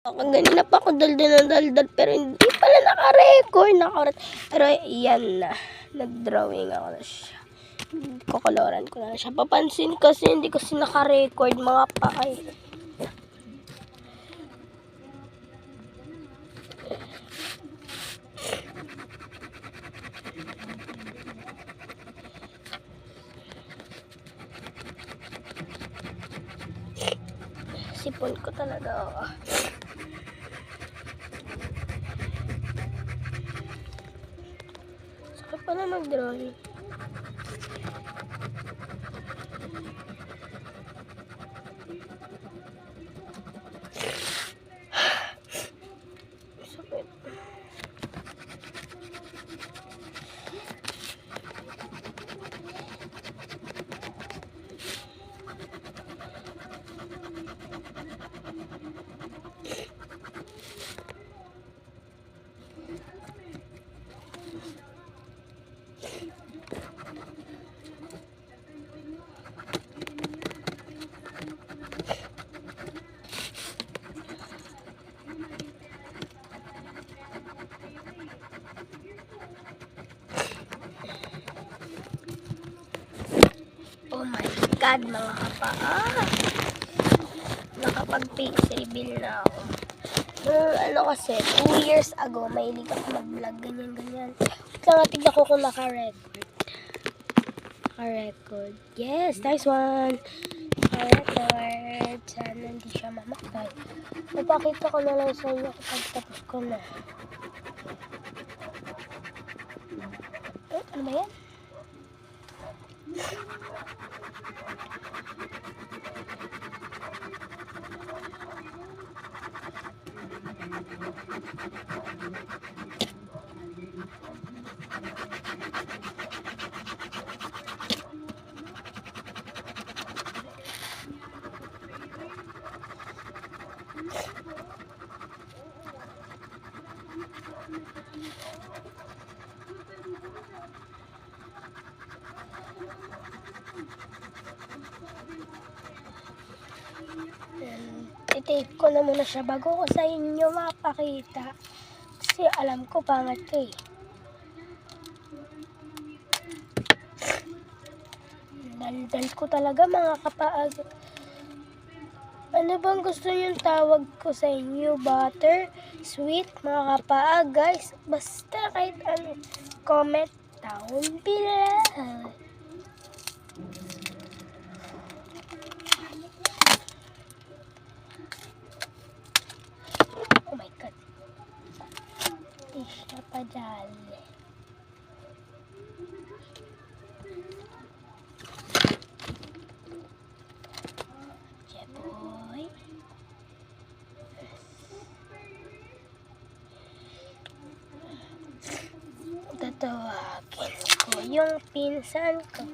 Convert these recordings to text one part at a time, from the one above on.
Kanina pa ako daldal pero hindi pala naka-record. Pero yan na, nag-drawing ako na siya. Kokoloran ko na siya. Papansin kasi hindi kasi naka-record mga pakay. Sipon ko talaga. Sakit pala mag-drawing. Sakit. Oh my God, mga kapaa. Nakapag-face reveal na ako. Ano kasi, 2 years ago, mahilig ako mag-vlog, ganyan. Kaya tignan ko kung naka-record. Naka-record. Yes, nice one. Naka-record. Sana hindi siya mamatay. Napakita ko na lang sa inyo kapag tapos ko na. Ano ba yan? I-tape ko na muna siya bago ko sa inyo mapakita. Kasi alam ko pangat ko eh. Daldal ko talaga mga kapaag. Ano bang gusto niyong tawag ko sa inyo? Butter? Sweet? Mga kapaag guys. Basta kahit ano. Comment down below. Oh my God. Hindi siya pa dali. Jeboy. Tatawagin ko yung pinsan ko.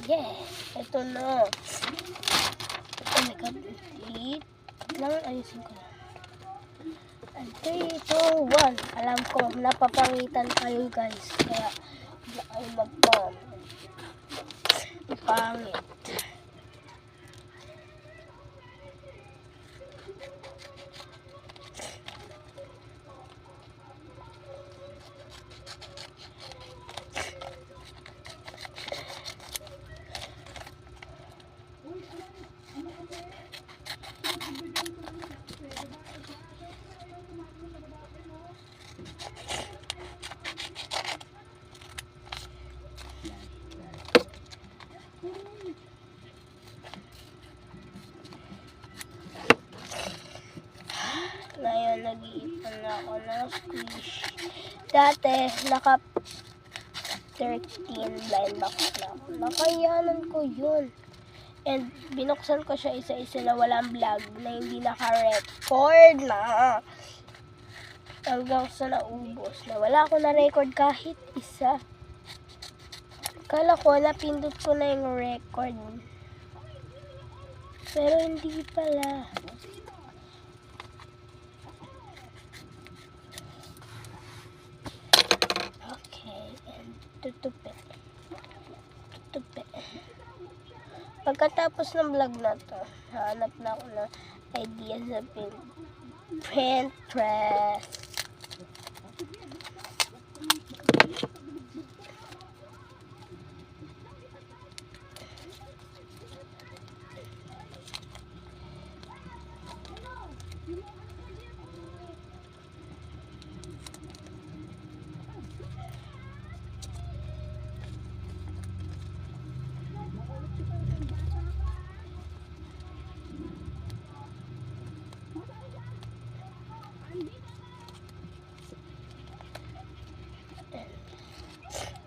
Yes, ito na. Oh my God, wait lang, ayusin ko lang. And 3, 2, 1. Alam ko, napapangitan kayo guys. Kaya, hindi kayo mag-comment. Pangit. Ngayon, nag-iipon na ako ng squish. Dati, naka 13 blind box na ako. Nakayanan ko yun. And binuksan ko siya isa-isa na walang vlog, na hindi naka-record na. Hanggang sa naubos na wala ako na-record kahit isa. Kala ko napindot ko na yung record. Pero hindi pala. Okay, and tutupi. Pagkatapos ng vlog na to, hanap na ako ng idea sa Pinterest.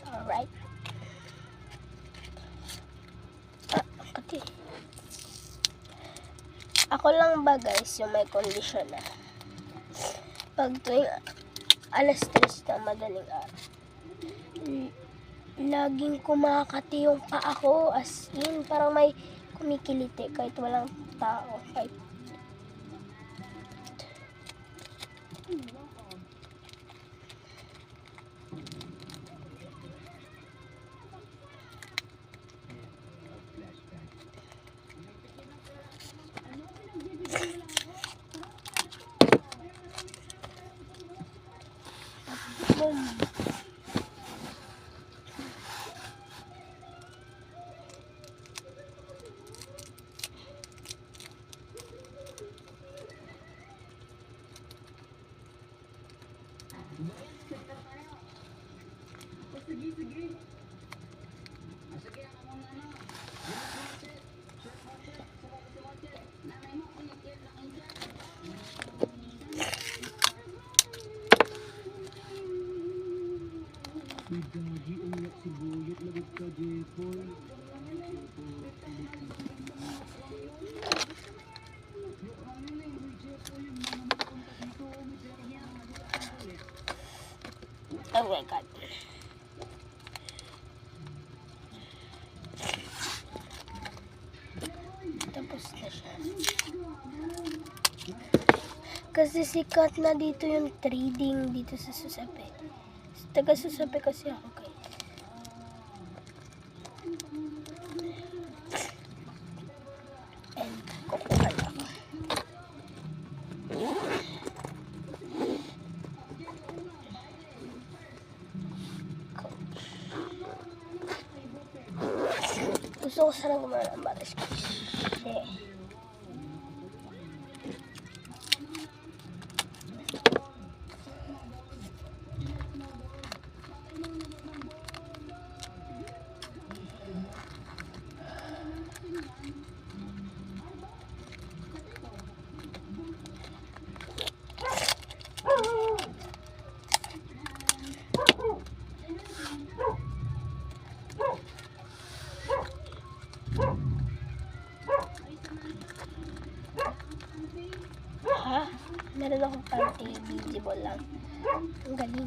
Alright. Okay. Ako lang ba guys yung may kondisyon na pag tuwing alas 3 na madaling araw, laging kumakati yung paa ko, as in parang may kumikiliti kahit walang tao. Kahit boom. Oh my God. Tapos na siya. Kasi sikat na dito yung trading dito sa Susape. Taga Susape kasi ako guys. And kukuha na ako. Gusto ko sana gumawa ng butterscotch. Ha? Meron akong party visible lang. Ang galing.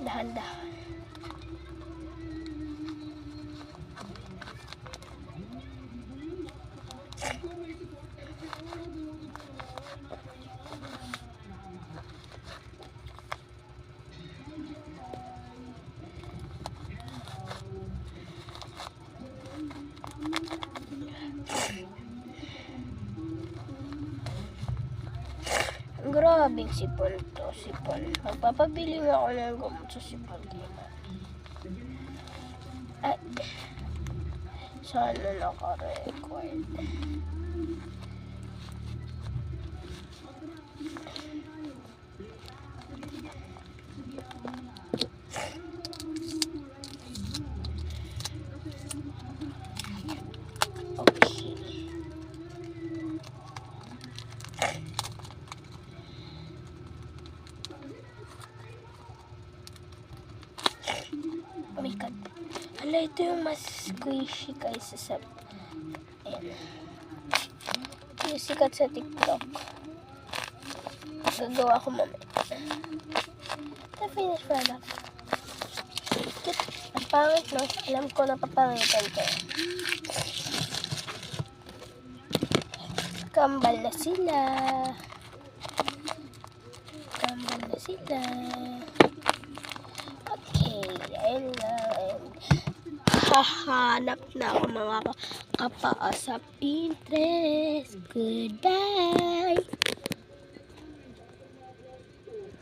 Dahan-dahan. Grabing sipon to, sipon. Magpapabili nga ako ng gamot sa sipon. Ay, Sana naka-record. Okay. Oh my God. Hala, ito yung mas squishy kaysa sa... Ayan. Yung sikat sa TikTok. Gagawa ko mamaya. The finished product. Ang pangit, no? Alam ko na papangitan ko. Kambal na sila. Kambal na sila. Okay, ayun lang. Hahanap na ako mga kapaa sa Pinterest. Goodbye!